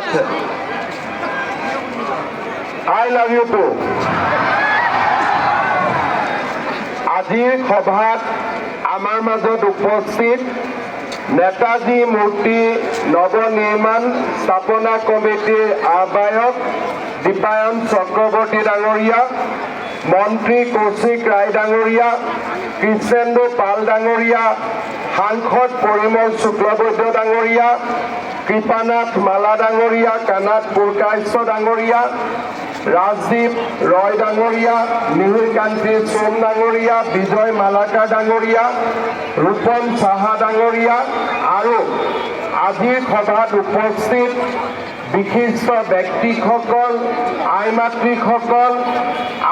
আছে I love you two আজিৰ সভাত আমাৰ মাজত উপস্থিত নেতাজী মূৰ্তি নৱনিৰ্মাণ স্থাপনা কমিটিৰ আহ্বায়ক দীপায়ন চক্ৰৱৰ্তী ডাঙৰীয়া, মন্ত্ৰী কৌশিক ৰায় ডাঙৰীয়া, কৃষ্ণেন্দু পাল ডাঙৰীয়া, সাংসদ পৰিমল শুক্লবৈদ্য ডাঙৰীয়া, কৃপানাথ মালা ডাঙৰীয়া, কানাথ পুৰকাশ্য ডাঙৰীয়া, ৰাজদীপ ৰয় ডাঙৰীয়া, মিহিৰ কান্তি সোম ডাঙৰীয়া, বিজয় মালাকাৰ ডাঙৰীয়া, ৰূপম সাহা ডাঙৰীয়া আৰু আজিৰ সভাত উপস্থিত বিশিষ্ট ব্যক্তিসকল, আই মাতৃসকল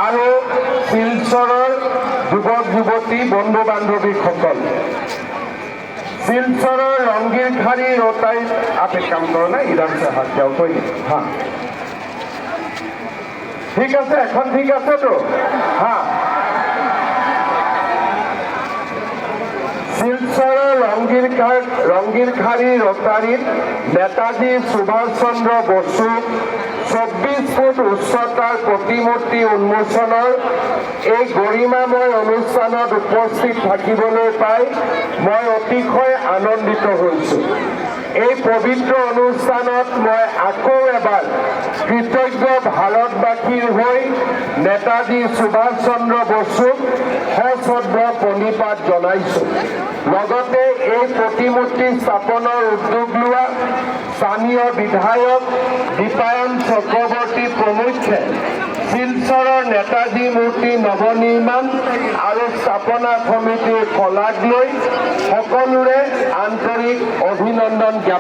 আৰু শিলচৰৰ যুৱক যুৱতী বন্ধু বান্ধৱীসকল, শিলচৰৰ ৰংগীৰখাৰী रोटाई आप एक काम करो ना, इधर से हाथ जाओ कोई नहीं। हाँ ठीक है, এখন ঠিক আছে তো? हाँ শিলচৰৰ ৰংগীৰখাৰী रोटारीত নেতাজী সুভাষ চন্দ্ৰ বসু 24 ফুট উচ্চতাৰ প্ৰতিমূৰ্তি উন্মোচনৰ এই গৰিমাময় অনুষ্ঠানত উপস্থিত থাকিবলৈ পাই মই অতিশয় আনন্দিত হৈছোঁ। এই পবিত্ৰ অনুষ্ঠানত মই আকৌ এবাৰ কৃতজ্ঞ ভাৰতবাসীৰ হৈ নেতাজী সুভাষ চন্দ্ৰ বসুক সশ্ৰদ্ধ প্ৰণিপাত জনাইছোঁ। লগতে এই প্ৰতিমূৰ্তি স্থাপনৰ উদ্যোগ লোৱা স্থানীয় বিধায়ক দীপায়ন চক্ৰৱৰ্তী প্ৰমুখ্যে শিলচৰৰ নেতাজী মূৰ্তি নৱনিৰ্মাণ আৰু স্থাপনা সমিতিৰ শলাগ লৈ সকলোৰে আন্তৰিক অভিনন্দন জ্ঞাপন